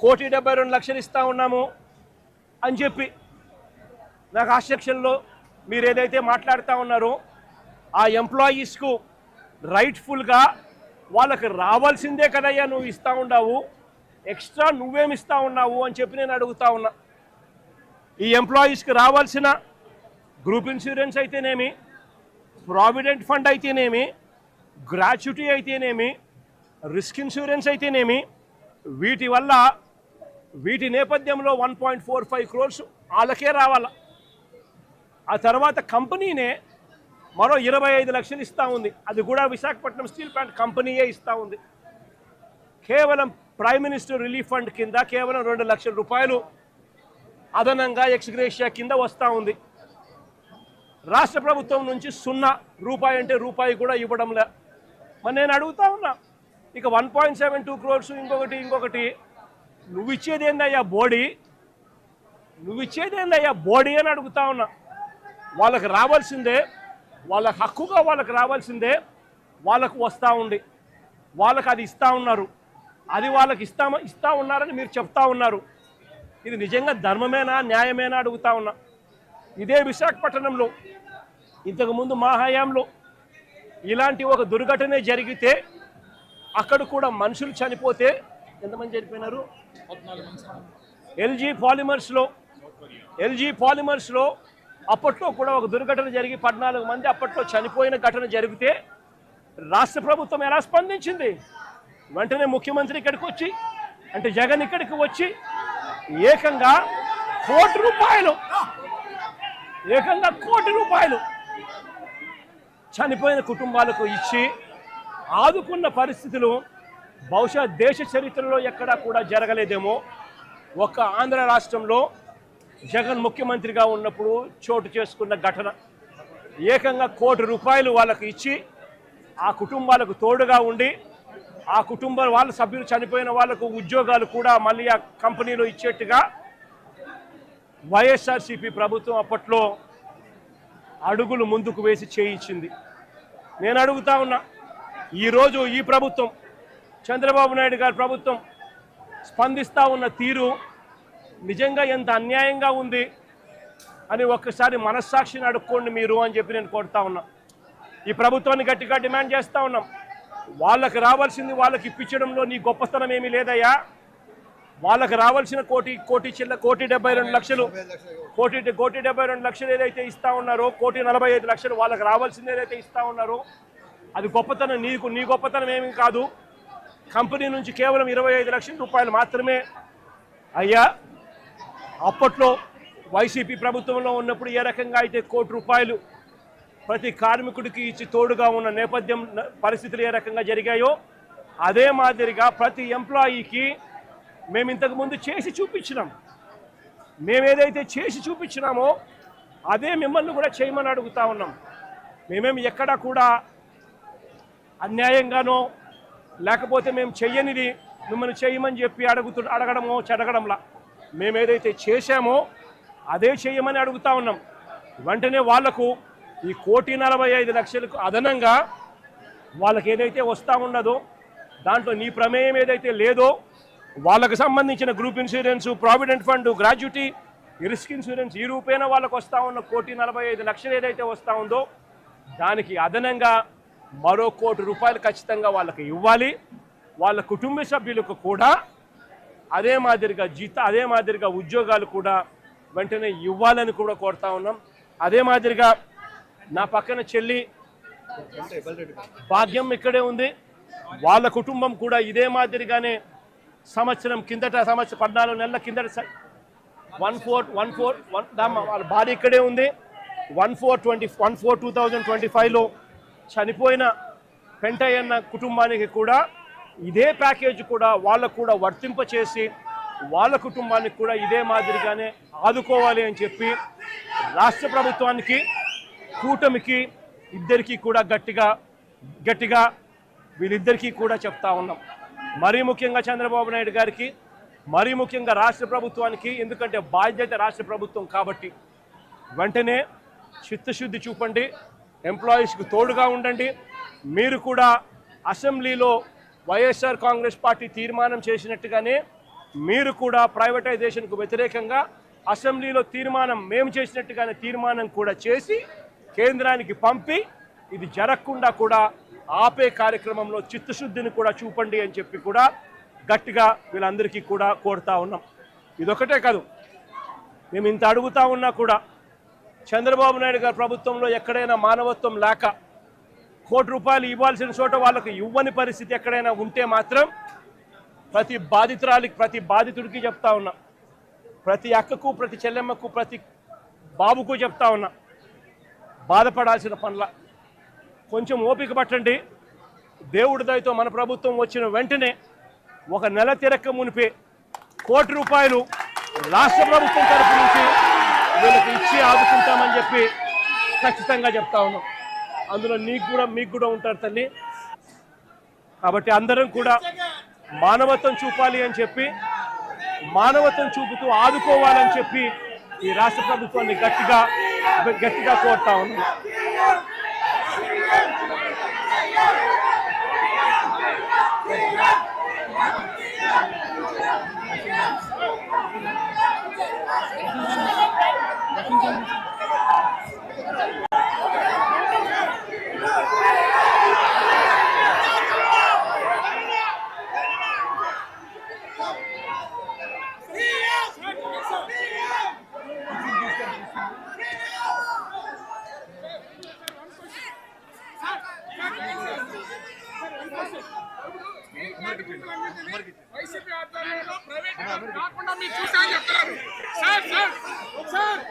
1,72,00,000 ఇస్తా ఉన్నాము అని చెప్పి నాకు ఆ సెక్షన్లో మీరు ఏదైతే మాట్లాడుతూ ఉన్నారో ఆ ఎంప్లాయీస్కు రైట్ఫుల్గా వాళ్ళకి రావాల్సిందే కదయ్యా నువ్వు ఇస్తూ ఉన్నావు, ఎక్స్ట్రా నువ్వేమి ఇస్తూ ఉన్నావు అని చెప్పి నేను అడుగుతా ఉన్నా. ఈ ఎంప్లాయీస్కి రావాల్సిన గ్రూప్ ఇన్సూరెన్స్ అయితేనేమి, ప్రావిడెంట్ ఫండ్ అయితేనేమి, గ్రాట్యుటీ అయితేనేమి, రిస్క్ ఇన్సూరెన్స్ అయితేనేమి, వీటి నేపథ్యంలో 1.45 crores వాళ్ళకే రావాల. ఆ తర్వాత కంపెనీనే మరో 25 లక్షలు ఇస్తూ ఉంది. అది కూడా విశాఖపట్నం స్టీల్ ప్లాంట్ కంపెనీయే ఇస్తూ ఉంది. కేవలం ప్రైమ్ మినిస్టర్ రిలీఫ్ ఫండ్ కింద కేవలం 2 లక్షల రూపాయలు అదనంగా ఎక్స్గ్రేషియా కింద వస్తూ ఉంది. రాష్ట్ర ప్రభుత్వం నుంచి 0 రూపాయి అంటే రూపాయి కూడా ఇవ్వడంలే. మరి నేను అడుగుతా ఉన్నా, ఇక 1.72 crores ఇంకొకటి నువ్వు ఇచ్చేదేందయ్యా బోడీ అని అడుగుతా ఉన్నా. వాళ్ళకి రావాల్సిందే, వాళ్ళ హక్కుగా వాళ్ళకి రావాల్సిందే వాళ్ళకు వస్తూ ఉంది. వాళ్ళకి అది ఇస్తూ ఉన్నారు, అది వాళ్ళకి ఇస్తూ ఉన్నారని మీరు చెప్తా ఉన్నారు. ఇది నిజంగా ధర్మమేనా, న్యాయమేనా అడుగుతా ఉన్నా. ఇదే విశాఖపట్నంలో ఇంతకుముందు మా హయాంలో ఇలాంటి ఒక దుర్ఘటన జరిగితే అక్కడ కూడా మనుషులు చనిపోతే ఎంతమంది చనిపోయినారు? ఎల్జీ పాలిమర్స్లో అప్పట్లో కూడా ఒక దుర్ఘటన జరిగి 14 మంది అప్పట్లో చనిపోయిన ఘటన జరిగితే రాష్ట్ర ప్రభుత్వం ఎలా స్పందించింది? వెంటనే ముఖ్యమంత్రి ఇక్కడికి వచ్చి, అంటే జగన్ ఇక్కడికి వచ్చి ఏకంగా కోటి రూపాయలు చనిపోయిన కుటుంబాలకు ఇచ్చి ఆదుకున్న పరిస్థితులు బహుశా దేశ చరిత్రలో ఎక్కడా కూడా జరగలేదేమో. ఒక్క ఆంధ్ర రాష్ట్రంలో జగన్ ముఖ్యమంత్రిగా ఉన్నప్పుడు చోటు చేసుకున్న ఘటన. ఏకంగా ₹1,00,00,000 వాళ్ళకు ఇచ్చి ఆ కుటుంబాలకు తోడుగా ఉండి ఆ వాళ్ళ సభ్యులు చనిపోయిన వాళ్ళకు ఉద్యోగాలు కూడా మళ్ళీ ఆ కంపెనీలో ఇచ్చేట్టుగా వైఎస్ఆర్సీపీ ప్రభుత్వం అప్పట్లో అడుగులు ముందుకు వేసి చేయించింది. నేను అడుగుతా ఉన్నా, ఈరోజు ఈ ప్రభుత్వం, చంద్రబాబు నాయుడు గారి ప్రభుత్వం స్పందిస్తూ ఉన్న తీరు నిజంగా ఎంత అన్యాయంగా ఉంది అని ఒక్కసారి మనస్సాక్షిని అడుక్కోండి మీరు అని చెప్పి నేను కోరుతా ఉన్నా. ఈ ప్రభుత్వాన్ని గట్టిగా డిమాండ్ చేస్తూ ఉన్నాం. వాళ్ళకి రావాల్సింది వాళ్ళకి ఇప్పించడంలో నీ గొప్పతనం ఏమీ లేదయ్యా. వాళ్ళకి రావాల్సిన ₹1,72,00,000 ఏదైతే ఇస్తా ఉన్నారో, ₹1,45,00,000 వాళ్ళకి రావాల్సింది ఏదైతే ఇస్తా ఉన్నారో అది గొప్పతనం. నీ గొప్పతనం ఏమీ కాదు. కంపెనీ నుంచి కేవలం ₹25 లక్షల మాత్రమే. అయ్యా, అప్పట్లో వైసీపీ ప్రభుత్వంలో ఉన్నప్పుడు ఏ రకంగా అయితే ₹1,00,00,000 ప్రతి కార్మికుడికి ఇచ్చి తోడుగా ఉన్న నేపథ్యం పరిస్థితులు ఏ రకంగా జరిగాయో అదే మాదిరిగా ప్రతి ఎంప్లాయీకి మేము ఇంతకుముందు చేసి చూపించినాం. మేమేదైతే చేసి చూపించినామో అదే మిమ్మల్ని కూడా చేయమని అడుగుతా ఉన్నాం. మేమేమి ఎక్కడా కూడా అన్యాయంగానో లేకపోతే మేము చెయ్యనిది మిమ్మల్ని చేయమని చెప్పి అడగడంలా మేమేదైతే చేశామో అదే చేయమని అడుగుతా ఉన్నాం. వెంటనే వాళ్లకు ఈ ₹1,45,00,000 అదనంగా వాళ్ళకి ఏదైతే వస్తూ ఉన్నదో దాంట్లో నీ ప్రమేయం ఏదైతే లేదో వాళ్ళకు సంబంధించిన group insurance, provident fund, gratuity, risk insurance ఈ రూపేణా వాళ్ళకు వస్తూ ఉన్న ₹1,45,00,000 ఏదైతే వస్తూ ఉందో దానికి అదనంగా మరో ₹1,00,00,000 ఖచ్చితంగా వాళ్ళకి ఇవ్వాలి. వాళ్ళ కుటుంబ సభ్యులకు కూడా అదే మాదిరిగా ఉద్యోగాలు కూడా వెంటనే ఇవ్వాలని కూడా కోరుతా ఉన్నాం. అదే మాదిరిగా నా పక్కన చెల్లి భాగ్యం ఇక్కడే ఉంది. వాళ్ళ కుటుంబం కూడా ఇదే మాదిరిగానే సంవత్సరం 14 నెలల కిందట 14 వాళ్ళ భార్య ఇక్కడే ఉంది. 1/4/2025లో చనిపోయిన పెంటయ్యన్న కుటుంబానికి కూడా ఇదే ప్యాకేజ్ కూడా వాళ్ళకు కూడా వర్తింపచేసి వాళ్ళ కుటుంబానికి కూడా ఇదే మాదిరిగానే ఆదుకోవాలి అని చెప్పి రాష్ట్ర ప్రభుత్వానికి, కూటమికి ఇద్దరికీ కూడా గట్టిగా వీళ్ళిద్దరికీ కూడా చెప్తా ఉన్నాం. మరీ ముఖ్యంగా చంద్రబాబు నాయుడు గారికి, మరీ ముఖ్యంగా రాష్ట్ర ప్రభుత్వానికి, ఎందుకంటే బాధ్యత రాష్ట్ర ప్రభుత్వం కాబట్టి వెంటనే చిత్తశుద్ధి చూపండి, ఎంప్లాయీస్కి తోడుగా ఉండండి. మీరు కూడా అసెంబ్లీలో వైఎస్ఆర్ కాంగ్రెస్ పార్టీ తీర్మానం చేసినట్టుగానే మీరు కూడా ప్రైవేటైజేషన్కు వ్యతిరేకంగా అసెంబ్లీలో తీర్మానం మేము చేసినట్టుగానే తీర్మానం కూడా చేసి కేంద్రానికి పంపి ఇది జరగకుండా కూడా ఆపే కార్యక్రమంలో చిత్తశుద్ధిని కూడా చూపండి అని చెప్పి కూడా గట్టిగా వీళ్ళందరికీ కూడా కోరుతా ఉన్నాం. ఇదొకటే కాదు, మేము ఇంత అడుగుతా ఉన్నా కూడా చంద్రబాబు నాయుడు గారి ప్రభుత్వంలో ఎక్కడైనా మానవత్వం లేక ₹1 ఇవ్వాల్సిన చోట వాళ్ళకు ఇవ్వని పరిస్థితి ఎక్కడైనా ఉంటే మాత్రం ప్రతి బాధితురాలికి, ప్రతి బాధితుడికి చెప్తా ఉన్నా, ప్రతి అక్కకు, ప్రతి చెల్లెమ్మకు, ప్రతి బాబుకు చెప్తా ఉన్నా, బాధపడాల్సిన పనుల కొంచెం ఓపిక పట్టండి. దేవుడి దయతో మన ప్రభుత్వం వచ్చిన వెంటనే ఒక నెల తిరక్క మునిపే ₹1 రాష్ట్ర ప్రభుత్వం తరఫు నుంచి వీళ్ళకి ఇచ్చి ఆదుకుంటామని చెప్పి ఖచ్చితంగా చెప్తా ఉన్నాం. అందులో మీకు కూడా ఉంటారు తల్లి. కాబట్టి అందరం కూడా మానవత్వం చూపాలి అని చెప్పి, మానవత్వం చూపుతూ ఆదుకోవాలని చెప్పి ఈ రాష్ట్ర ప్రభుత్వాన్ని గట్టిగా కోరుతా ఉన్నాం. వైసీపీ ఆధ్వర్యంలో ప్రైవేట్ కాకుండా మీరు చూసారని చెప్తున్నారు సార్.